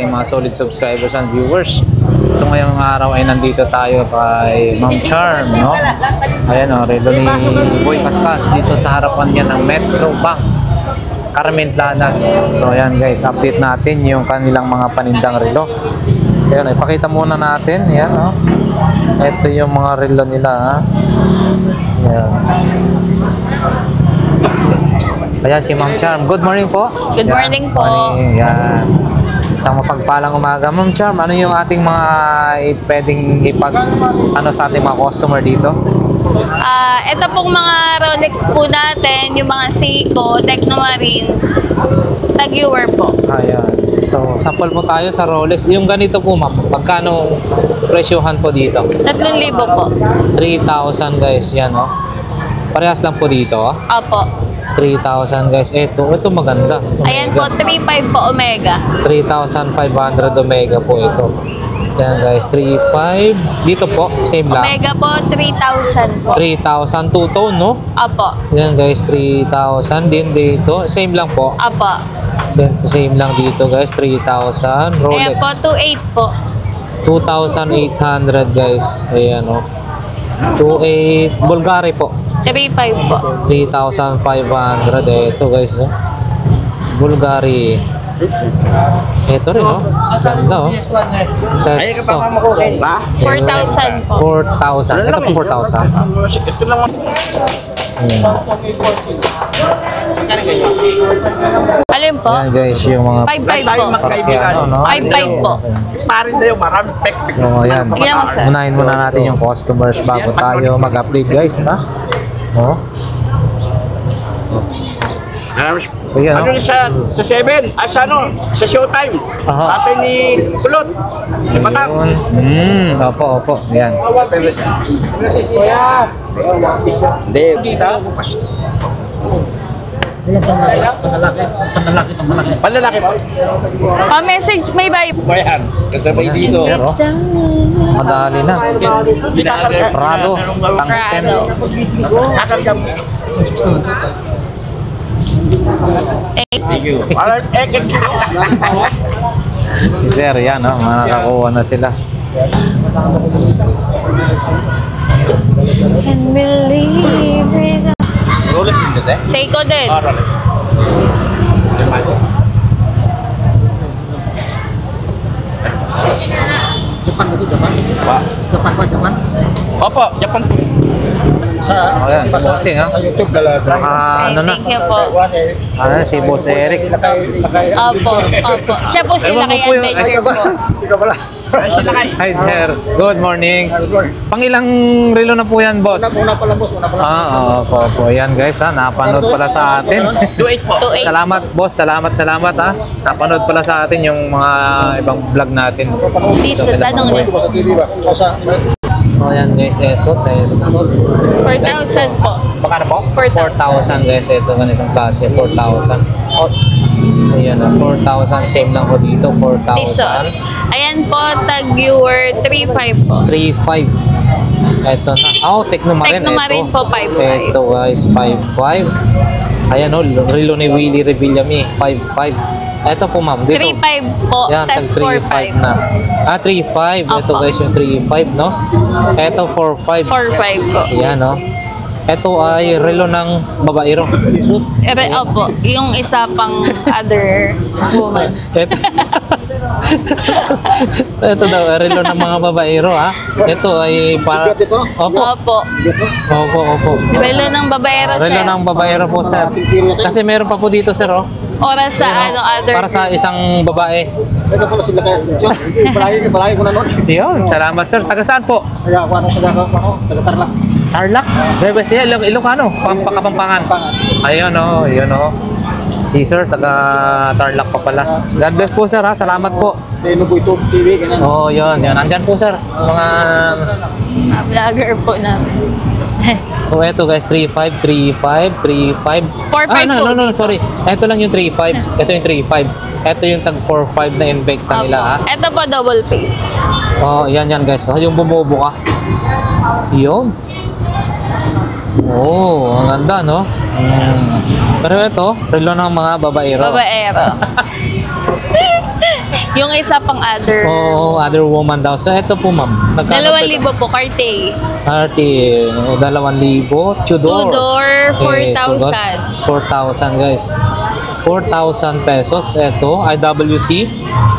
ating mga solid subscribers and viewers. So ngayong araw ay nandito tayo kay Ma'am Charm, no? Ayan o, relo ni Boy Kaskas dito sa harapan niya ng Metro Bank, Carmen Planas. So ayan guys, update natin yung kanilang mga panindang relo. Ayan, ipakita muna natin. Ayan o. Ito yung mga relo nila, ha? Ayan. Ayan si Ma'am Charm. Good morning po. Good morning po. Morning. Ayan. Isang mapagpalang umaga. Ma'am Charm, ano yung ating mga pwedeng sa ating mga customer dito? Ito pong mga Rolex po natin, yung mga Seiko, Technomarine, Tag-Heuer po. Ayan. So, sample po tayo sa Rolex. Yung ganito po, ma'am, pagkano presyohan po dito? 3,000 po. 3,000 guys, yan, oh. Parehas lang po dito, oh. Opo. 3,000 guys. Ito maganda. Omega. Ayan po, 3,500 po Omega. 3,500 Omega po ito. Yan guys, 3,500. Dito po, same lang. Omega po, 3,000 po. 3,000, two-tone, no? Opo. Yan guys, 3,000 din dito. Same lang po. Opo. Same lang dito guys, 3,000. Rolex. Ayan po, 2,800 po. 2,800 guys. Ayan, oh. 2,800. Bulgari po. 3,500 po. 3,500. Ito guys, oh. Bulgari. Ito rin, oh. Ganda, oh. Teso. 4,000 po. 4,000. Ito po 4,000. Ito lang. Alin po? Yan guys, yung mga 5,500 po. Pacquiao, no? 5,500 po. Parin na yung maraming text. So, ayan. Tingnan mo, sir. Unahin muna natin yung customers bago tayo mag-update guys, ha? Oh. Ayan, Ano sa 7? Sa sa Showtime. Aha. Ate ni Kulot. Ni Batak. Opo. Ayan. Hindi. Dito. Panlalaki po. Pa-message, may vibe. Bayan. Ganda ba dito? Sir, oh. Madali na. Prado. Tungsten. Kakarga mo. Thank you. Parang ekek. Sir, yan, oh. Makakakuha na sila. Can't believe it. Rolex din dito eh? Seiko din. Rolex. Japan itu Japan. Japan. Opo, Japan. Ayan, bossing, ha? Sa YouTube dalaga. Ano na? Thank you po. Ano si Boss Eric? Opo. Siya po sila kay po yung- Adventure po. Ikaw pala. Sila kayo. Hi, sir. Good morning. Pangilang relo na po yan, boss? Una pala boss, una pala. Opo. Ayan, guys, ha? Napanood pala sa atin. 2.8 po. 2,800. Salamat, boss. Salamat, ha? Napanood pala sa atin yung mga ibang vlog natin. Dito, tanong niyo. Sa TV ba? O sa So, ayan, guys. Ito, Teso. 4,000 po. Baka po? 4,000. 4,000, guys. Ito, ganitong klase. 4,000. Oh, ayan, 4,000. Same lang po dito. Piso. 4,000. Ayan po, Tag-Heuer 3,500 po. 3,500. Ito na. Technomarine. Technomarine po, 5,500. Ito guys, 5,500. Ayan o, relo ni Willie Revillame, 5,500. Ito po ma'am, dito. 3,500 po, Yan, tas tag 3,500 4,500. na. 3,500. Ito Opo. guys, yung 3,500, no? Ito 4,500. 4,500 po. Yan o. Ito ay relo ng babaero. Opo, yung isa pang other woman. Ito daw, relo ng mga babaero, ha? Ito ay para... Ito? Opo. Opo. Relo ng babaero, sir. Relo ng babaero po, sir. Kasi meron pa po dito, sir, oh. Oras sa other. Para sa isang babae. Ito pala sila kaya. Balay ko na nun. Yun, salamat, sir. Taga saan po? Kaya ako taga-Tarlac. Tarlac? Bebe siya, Ilocano. Kapampangan. Ayun, oh. Yun, oh. Si sir, taga Tarlac pa pala. God bless po, sir, ha. Salamat po. Dino po ito, TV, ganyan. Oh, yun. Andyan po, sir. Mga... Vlogger po namin. So, eto guys, 3,500, 3,500, 3,500. 4,500 no, po sorry. Ito lang yung 3,500. Ito yung 3,500. Ito yung tag 4,500 na Invicta nila, ha. Ito po, double face. Oh, yan guys. Oh, yung bumubo ka. Yun. Oh, ang ganda, no? Pero ito, relo ng mga babaero. Babaero. Yung isa pang other. Oo, other woman daw. So, ito po, ma'am. Magkano 2,000 po, Cartier. Arty, 2,000. Tudor. Tudor, Eh, 4,000. 4,000 guys. 4,000 pesos. Ito, IWC.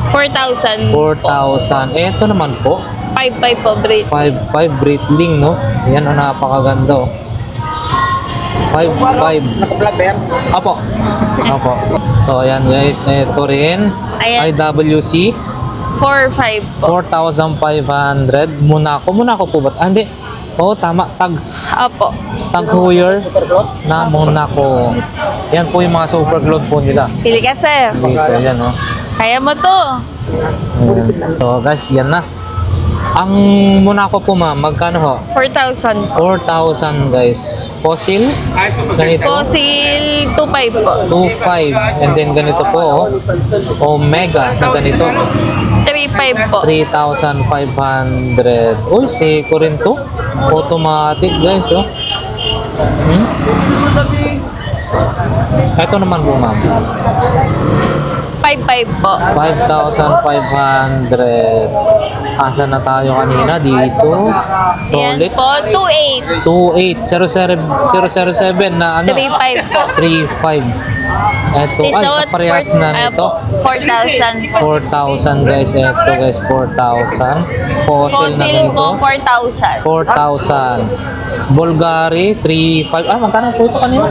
4,000. 4,000. Ito naman po, 5,500 po, Brit. 5,500 Breitling, no? Yan, oh, napakaganda, oh. 5,500. Naka-vlog ba yan? Apo. Apo. So, ayan guys. Ito rin. Ayan. IWC. 4,500 po. 4,500. Monaco po ba? Ah, hindi. Oo, tama. Opo. Tag Heuer Super cloth? na Monaco. Yan po yung mga super cloth po nila. Pili ka, sir. Dito, yan, oh. Kaya mo to. Ayan. So, guys, yan na. Ang Monaco po, ma'am, magkano ho? 4,000 po. 4,000 guys. Fossil, ganito. Fossil, 2,500 po. 2,500. And then ganito po, oh. Omega na ganito. 3,500 po. 3,500. Uy, Seiko rin to. Automatic guys, oh. Ito naman po, ma'am. 5,500 po. 5,500. Asa na tayo kanina? Dito. Yan Rolex. po, 2,800. 28007 na ano? 3,500 po. 3,500. Ito, ay, Tisot, kaparehas na nito. 4,000 po. 4,000 guys. Ito guys, 4,000. Fossil na Fossil po, ganito. 4,000. 4,000. Bulgari, 3,500. Ah, magkano po ito kanina?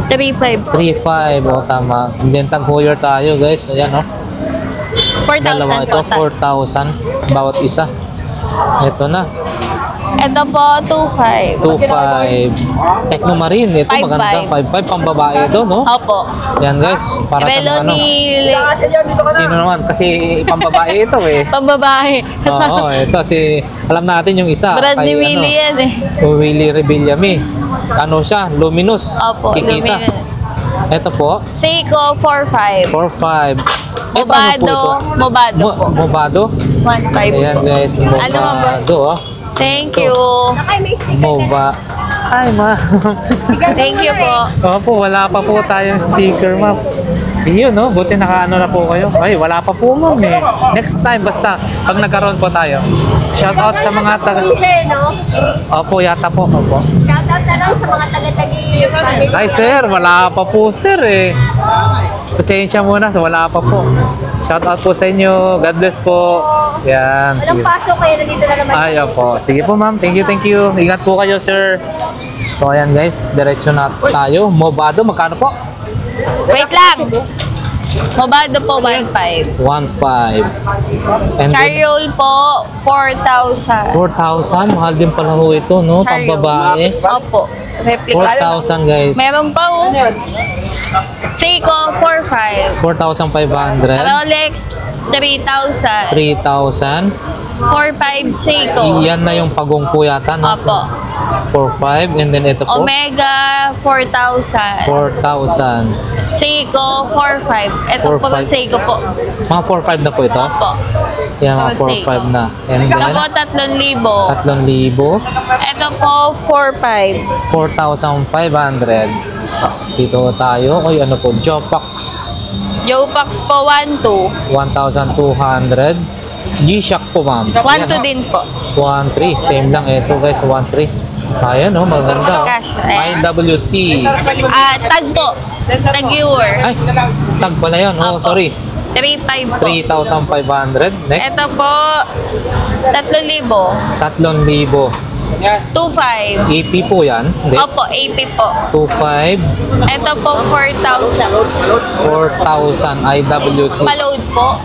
3,500 po. 3,500. O, tama. And then, tag Heuer tayo guys. Ayan, oh. 4,000 Dalawa ito, po. 4,000 bawat isa. Ito na, Ito po, 2,500. 2,500. Technomarine, ito 5,500. maganda. 5,500 pang babae ito, no? Opo. Yan guys, para sa Relo mga ano. ni Sino naman? Kasi pang babae ito eh. pambabae. Oo, ito si alam natin yung isa. Brand ni kay, Willie yan eh. Willie Rebillame. Ano siya? Luminous. Opo, Kikita. luminous. Ito po, Seiko, 4,500. 4,500. Ito, Mobado, Mobado po. Mobado? 1,500 Ayan po. guys, Ano mo ba? Mobado. Oh. Thank you. Moba. Ay, ma. Thank you po. Opo, wala pa po tayong sticker, ma'am. Iyon, no? Buti nakaano na po kayo. Ay, wala pa po, ma'am, eh. Next time, basta, pag nagkaroon po tayo. Shout out sa mga taga... Opo, yata po. Opo. Shoutout na lang sa mga taga-tagi. Ay, sir, wala pa po, sir, eh. Pasensya muna, so wala pa po. Shout out po sa inyo. God bless po. Yan. Walang Sige. pasok kayo na dito na naman. Ay, opo. Sige po, ma'am. Thank you, thank you. Ingat po kayo, sir. So, ayan, guys. Diretso na tayo. Mobado, magkano po? Wait lang. Mobado po, 1,500. 1,500. And then, Carriol po, 4,000. 4,000. Mahal din pala ho ito, no? Carriol. Pambabae. Opo. Replica. 4,000, guys. Meron pa oh. Seiko, 4,500. 4,500. Rolex, 3,000. 3,000. 4,500 Seiko. Iyan na yung pagong po yata, no? Opo. 4,500. And then ito po, Omega, 4,000. 4,000. Seiko, 4,500. Ito po 4,500. Seiko po. Mga 4,500 na po ito. Opo. Yan, mga Puro Seiko. 4,500 na. And Ito then, po, 3,000. 3,000. Ito po, 4,500. 4,500. Dito tayo. Oy, ano po? Jopax. Jopax po, 1,200. 1,200. G-Shock po, ma'am. 1,200 din po. 1,300. Same lang ito, guys. 1,300. Ayan, oh. Maganda. Cash. IWC. Tag po. Tag-viewer. Ay, tag pala yun. Oh, Opo. sorry. 3,500 po. 3,500. Next. Ito po, 3,000. 3,000. 2,500. AP po yan. Hindi. Opo, AP po. 2,500. Ito po, 4,000. 4,000 IWC. Maload po.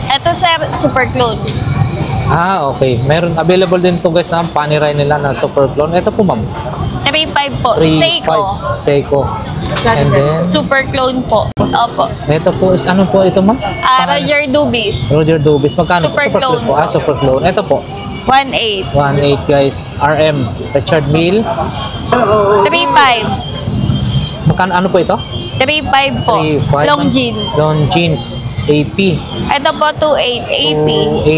Ito, sir, super clone. Ah, okay. Meron available din to guys na paniray nila na super clone. Ito po, ma'am. 3,500 po. 3,500. Seiko. Seiko. And then, Super clone po. Opo. ito po is ano po ito, ma'am? Roger Dubis. Roger Dubis. Magkano? Super clone po. Ah, po. super clone. Ito po. 1,800. 1,800 guys. RM. Richard Mille. 3,500. Magkano ano po ito? 3,500 po. 3,500. Long jeans. Long jeans. AP. Ito po, 2,800. AP.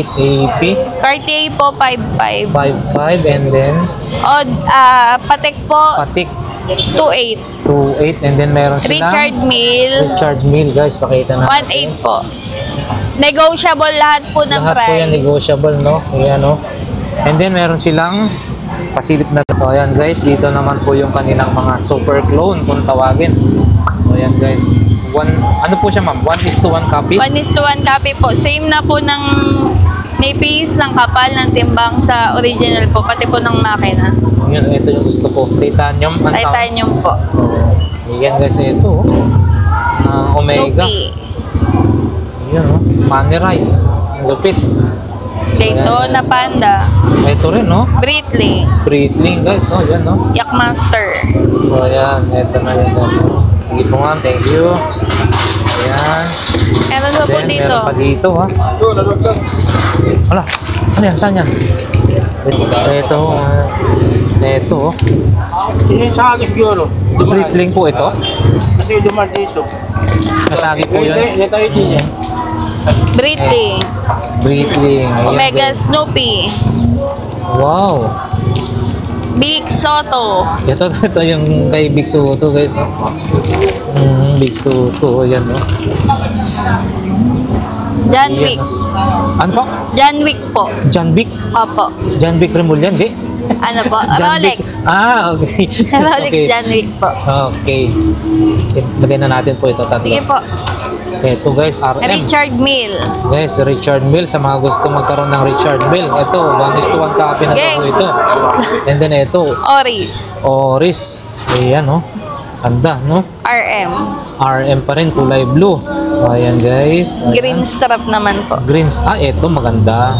2,800 AP. Cartier po, 5,500. 5,500. And then, Patek po, Patik. 2.8. 2.8 and then meron silang Richard Mille, Richard Mille guys, pakita na. 1.8 po. Negotiable lahat po ng Lahat price. po yan negotiable, no? Ayan, no? And then meron silang pasilip na. So ayan guys, dito naman po yung kanilang mga super clone kung tawagin. So ayan guys, ano po siya ma'am? 1:1 copy? 1:1 copy po. Same na po ng nipis, ng kapal, ng timbang sa original po, pati po ng makina. Yun, ito yung gusto ko. Titanium. Titanium po. Oh, ayan guys, ito. Omega. Snoopy. Yun, oh. Panerai. Ang lupit. Daytona Panda. Ito rin, no? Britling. Breitling guys, oh, yan, no? Yakmaster. So ayan, ito na yan guys. Sige po ma'am, thank you. Ayan. Meron pa po Then, dito. meron pa dito, ha? Wala. Ano yan? Saan yan? Ito. Ito. Yung sa akin yun, Breitling po ito. kasi duman dito. Masagi po yun. Hindi tayo din yan. Britling. Breitling. Ayan, Omega guys. Snoopy. Wow. Big Soto. Ito yung kay Big Soto guys. Big Soto. Ayan, no? John Ayan, Wick. no? Ano po? John Wick po. John Wick? Opo. John Wick Remulian, di? Ano po? John Rolex. Wick. Ah, okay. Rolex Okay. John Wick po. Okay. Lagyan na natin po ito tatlo. Sige po. Ito guys, RM. Richard Mille. Guys, Richard Mille. Sa mga gusto magkaroon ng Richard Mille. Ito, 1:1 copy na Gang. po ito. And then ito, Oris. Oris. Ayan, no? Ganda, no? RM. RM pa rin, kulay blue. Ayan guys. Ayan. Green strap naman po. Green. Ito maganda.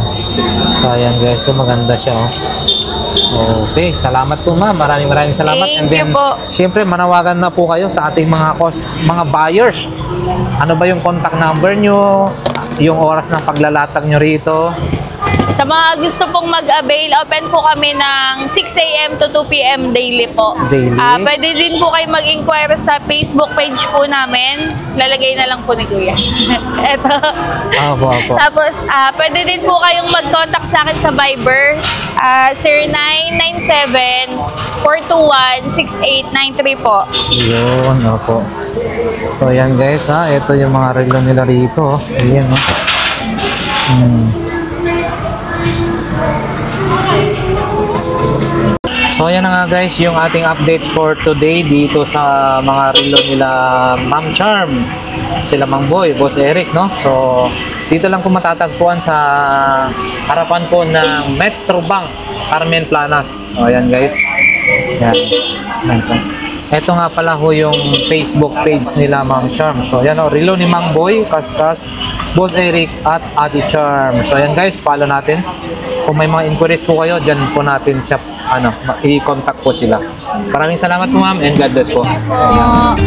Ayan guys, so maganda siya, oh. Okay, salamat po ma'am. Maraming salamat. Thank And then, you po. syempre, manawagan na po kayo sa ating mga buyers. Ano ba yung contact number nyo? Yung oras ng paglalatag nyo rito? Sa mga gusto pong mag-avail, open po kami ng 6 a.m. to 2 p.m. daily po. Daily? Pwede din po kayo mag-inquire sa Facebook page po namin. Lalagay na lang po ni Kuya. Eto. Opo. Tapos, pwede din po kayong mag-contact sa akin sa Viber. 0997-421-6893 po. Yun, opo. So, ayan guys, ha. Ito yung mga relo nila rito. Ayan, no. So ayan na nga guys yung ating update for today dito sa mga relo nila Ma'am Charm, sila Mang Boy, Boss Eric, no? So dito lang po matatagpuan sa harapan po ng Metro Bank, Carmen Planas. So ayan guys. Yan. Ito nga pala ho yung Facebook page nila Ma'am Charm. So ayan o, relo ni Mang Boy, Kaskas, Boss Eric at Ate Charm. So ayan guys, follow natin. Kung may mga inquiries po kayo, dyan po natin siya, i-contact po sila. Maraming salamat po ma'am and God bless po. Ayan.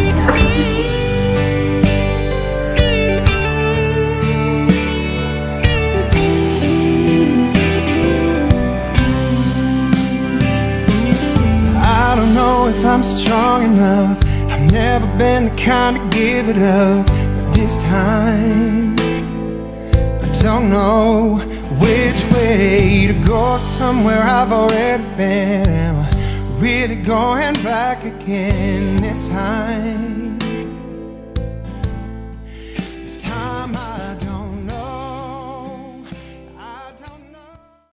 I don't know if I'm strong enough. I've never been the kind to give it up, but this time I don't know which way to go. Somewhere I've already been. Am I really going back again this time? This time I